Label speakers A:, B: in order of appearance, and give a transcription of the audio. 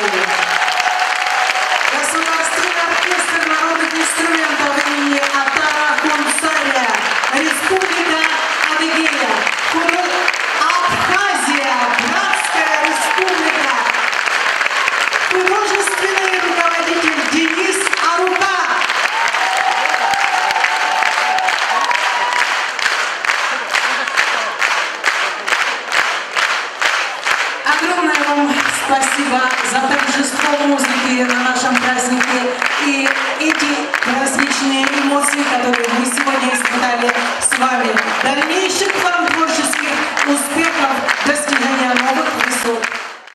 A: Украины. Государственный оркестр народных инструментов имени Атара Хунсария, Республика Адыгея, Абхазия, Братская Республика, художественный руководитель Денис Арука. Огромное вам спасибо за торжество музыки на нашем празднике и эти праздничные эмоции, которые мы сегодня испытали с вами. Дальнейших вам творческих успехов, достижений.